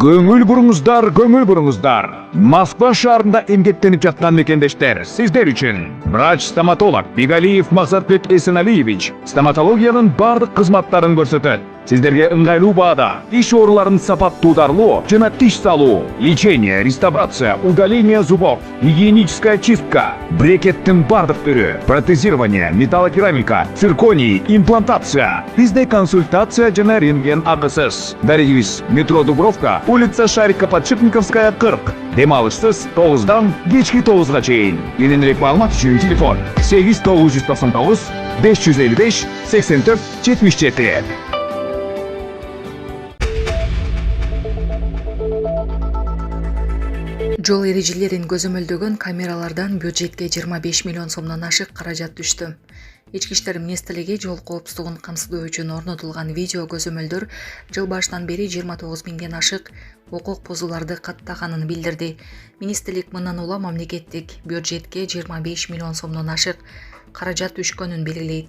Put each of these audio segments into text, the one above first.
Көңүл буруңуздар. Москва шаарында эмгектенип жаткан мекендештер, сиздер үчүн врач-стоматолог Бигалиев Максатбек Эсеналиевич стоматологиянын бардык кызматтарын көрсөтөт. Сиздерге ыңгайлуу баада иш ооруларын сапаттуударлоо жана тиш салуу, лечение, реставрация, удаление зубов, гигиеническая чистка, брекеттин бардык түрү, протезирование, металлокерамика, цирконий, имплантация. Бизде консультация жана рентген акысыз. Дарегибиз: метро Дубровка, улица Шарика-Подшипниковская, 40. Дем алышсыз 9-дан кечки 9-га чейин. Кененирээк маалымат үчүн телефон 8999 555 84 77. Жол эрежелерин көзөмөлдөгөн камералардан бюджетке 25 миллион сомдон ашык каражат түштү. Ички иштер министрлиги жол коопсуздугун камсыздоо үчүн орнотулган видео көзөмөлдөр жыл башынан бери 29 миңден ашык укук бузууларды каттаганын билдирди. Министрлик мындан улам мамлекеттик бюджетке 25 миллион сомдон ашык каражат түшкөнүн белгилейт.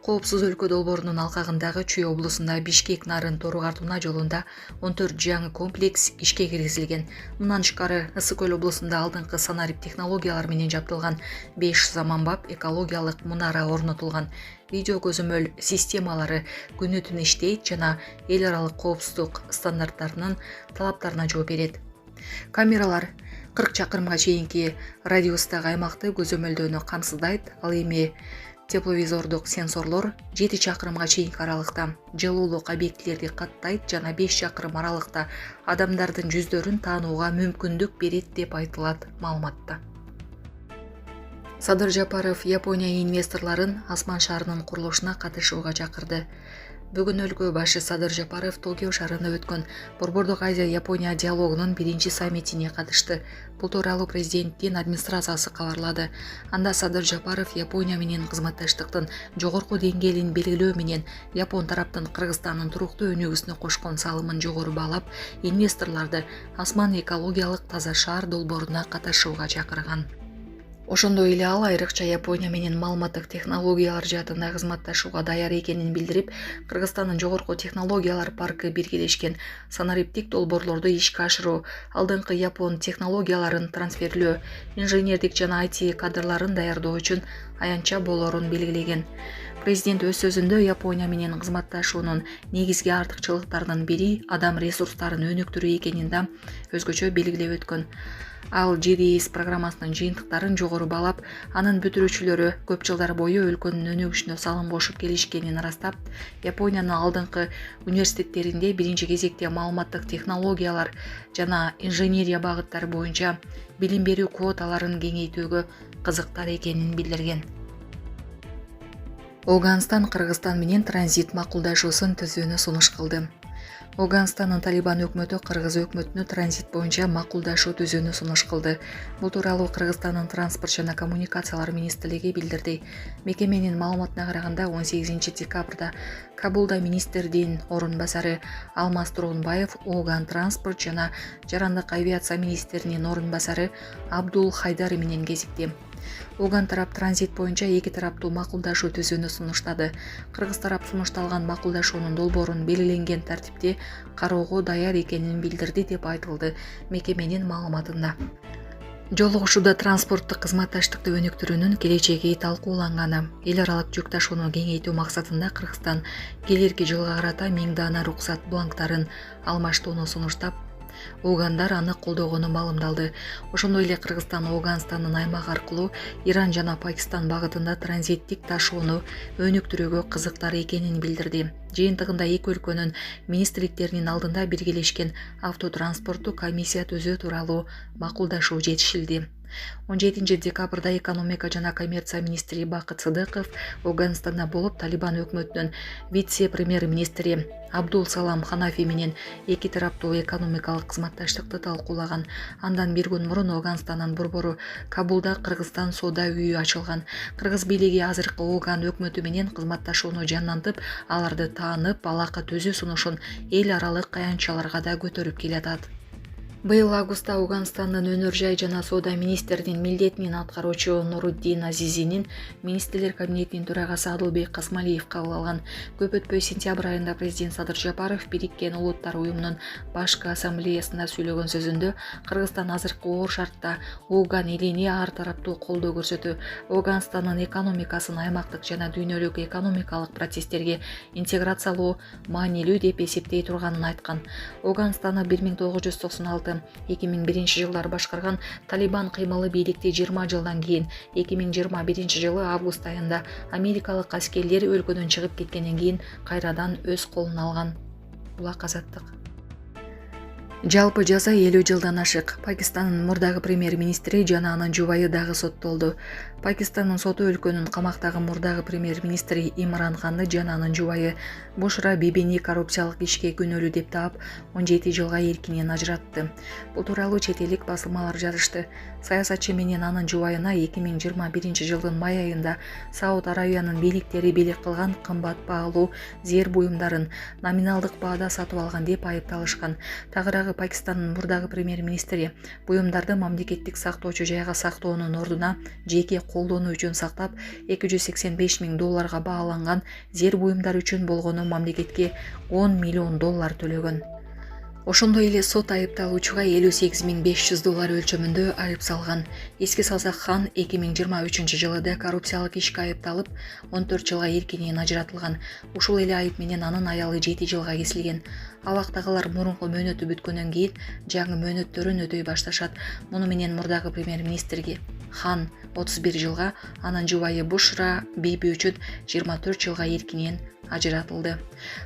Коопсуз өлкө долбоорунун алкагындагы Чүй облусунда Бишкек-Нарын Тору-Картуна жолунда 14 жаңы комплекс ишке киргизилген. Мындан тышкары Ысык Көл облусунда алдыңкы санарип технологиялар менен жабдылган 5 заманбап экологиялык мунара орнотулган. Видео көзөмөл системалары күнү-түн иштейт жана эл аралык коопсуздук стандарттарынын талаптарына жооп берет. Камералар 40 чакырымга чейинки радиустагы аймакты көзөмөлдөөнү камсыздайт. Ал эми тепловизордук сенсорлор 7 чакырымга чейинки аралыкта жылуулук объектилерди каттайт жана 5 чакырым аралыкта адамдардын жүздөрүн таанууга мүмкүндүк берет деп айтылат маалыматта. Садыр Жапаров Япония инвесторлорун Асман шаарынын курулушуна катышууга чакырды. Бүгүн өлкө башы Садыр Жапаров Токио шаарында өткөн Борбордук Азия Япония диалогунун 1-чи саммитине катышты. Бул тууралуу президенттин администрациясы кабарлады. Анда Садыр Жапаров Япония менен кызматташтыктын жогорку деңгээлин белгилөө менен Япон тараптын Кыргызстандын туруктуу өнүгүүсүнө кошкон салымын жогору баалап, инвесторлорду Асман экологиялык таза шаар долбооруна катышууга чакырган. Ошондой эле ал айрыкча Япония менен маалыматтык технологиялар жаатында кызматташууга даяр экенин билдирип, Кыргызстандын жогорку технологиялар паркы биргелешкен санариптик долбоорлорду ишке ашыруу, алдыңкы Япон технологияларын трансферлөө, инженердик жана IT кадрларын даярдоо үчүн аянтча болоорун белгилеген. Президент өз сөзүндө Япония менен кызматташуунун негизги артыкчылыктарынын бири адам ресурстарын өнүктүрүү экенин да өзгөчө белгилеп өткөн. Ал GDS программасынын жыйынтыктарын жогору баалап, анын бүтүрүүчүлөрү көп жылдар бою өлкөнүн өнүгүшүнө салым кошуп келишкенин ырастап, Япониянын алдыңкы университеттеринде биринчи кезекте маалыматтык технологиялар жана инженерия багыттары боюнча билим берүү квоталарын кеңейтүүгө кызыктар экенин билдирген. Оганстан Кыргызстан менен транзит макулдашуусун түзүүнү сунуш кылды. Оганстандын Талибан өкмөтү Кыргыз өкмөтүнө транзит боюнча макулдашуу түзүүнү сунуш кылды. Бул тууралуу Кыргызстандын транспорт жана коммуникациялар министрлиги билдирди. Мекеменин маалыматына караганда 18 декабрда Кабулда министрдин орун басары Алмаз Тургунбаев Оган транспорт жана жарандык авиация министринин орун басары Абдул Хайдар менен кезикти. Оган тарап транзит боюнча эки тараптуу макулдашуу түзүүнү сунуштады. Кыргыз тарап сунушталган макулдашуунун долбоорун белгиленген тартипте кароого даяр экенин билдирди деп айтылды мекеменин маалыматында. Жолугушууда транспорттук кызматташтыкты өнүктүрүүнүн келечеги талкууланганы. Эл аралык жүк ташууну кеңейтүү максатында Кыргызстан келерки жылга карата 1000 дана руксат бланктарын алмаштууну сунуштап, Огандар аны колдогону маалымдалды. Ошондой эле Кыргызстан Оганстандын аймак аркылуу Иран жана Пакистан багытында транзиттик ташууну өнүктүрүүгө кызыктар экенин билдирди. Жыйынтыгында эки өлкөнүн министрликтеринин алдында биргелешкен автотранспорттук комиссия түзүү тууралуу макулдашуу жетишилди. 17 декабрда экономика жана коммерция министри Бакыт Сыдыков Оганстанда болуп, Талибан өкмөтүнүн вице-премьер-министри Абдул Салам Ханафи менен эки тараптуу экономикалык кызматташтыкты талкуулаган. Андан бир күн мурун Оганстандын борбору Кабулда Кыргызстан соода үйү ачылган. Кыргыз бийлиги азыркы Оган өкмөтү менен кызматташууну жандантып, аларды таанып, алака түзүү сунушун эл аралык аянтчаларга да көтөрүп келатат. Быйыл августта Ауганстандын өнөр жай жана соода министринин милдетин аткаруучу Нуруддин Азизинин министрлер кабинетинин төрагасы Адылбек Касмалиев кабыл алган. Көп өтпөй сентябрь айында президент Садыр Жапаров Бириккен Улуттар уюмунун башкы ассамблеясында сүйлөгөн сөзүндө Кыргызстан азыркы оор шартта Ооган элине ар тараптуу колдоо көрсөтүү, Ауганстандын экономикасын аймактык жана дүйнөлүк экономикалык процесстерге интеграциялоо маанилүү деп эсептей турганын айткан. Ауганстаны 1996-2001 жылдар башкарган Талибан кыймылы бийликти 20 жылдан кийин 2021 жылы август айында америкалык аскерлер өлкөдөн чыгып кеткенден кийин кайрадан өз колуна алган. Булак Азаттык. Жалпы жаза 50 жылдан ашык. Пакистандын мурдагы премьер-министри жана анын жубайы дагы соттолду. Пакистандын соту өлкөнүн камактагы мурдагы премьер-министри Имран Ханды жана анын жубайы Бушра Бибини коррупциялык ишке күнөөлүү деп таап 17 жылга эркинен ажыратты. Бул тууралуу чет элдик басылмалар жазышты. Саясатчы менен анын жубайына 2021 жылдын май айында Сауд Аравиянын бийликтери бийлик кылган кымбат баалуу зер буюмдарын номиналдык баада сатып алган деп айыпталышкан. Тагыраагы Пакистандын мурдагы премьер-министри буюмдарды мамлекеттик сактоочу жайга сактоонун ордуна жеке колдонуу үчүн сактап $285 000 бааланган зер буюмдар үчүн болгону мамлекетке $10 миллион төлөгөн. Ошондой эле сот айыпталуучуга $58 500 өлчөмүндө айып салган. Эске салсак, Хан 2023 жылы коррупциялык ишке айыпталып 14 жылга эркинен ажыратылган. Ушул эле айып менен анын аялы 7 жылга кесилген. Абактагылар мурунку мөөнөтү бүткөндөн кийин жаңы мөөнөттөрүн өтөй башташат. Муну менен мурдагы премьер-министрге Хан 31 жылга, анын жубайы Бушра Биби үчүн 24 жылга эркинен ажыратылды.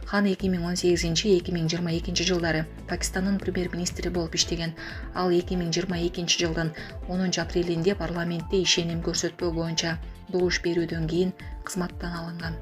Хан 2018-2022 жылдары Пакистандын премьер-министри болуп иштеген. Ал 2022 жылдын 10 апрелинде парламентте ишеним көрсөтпөө боюнча добуш берүүдөн кийин кызматтан алынган.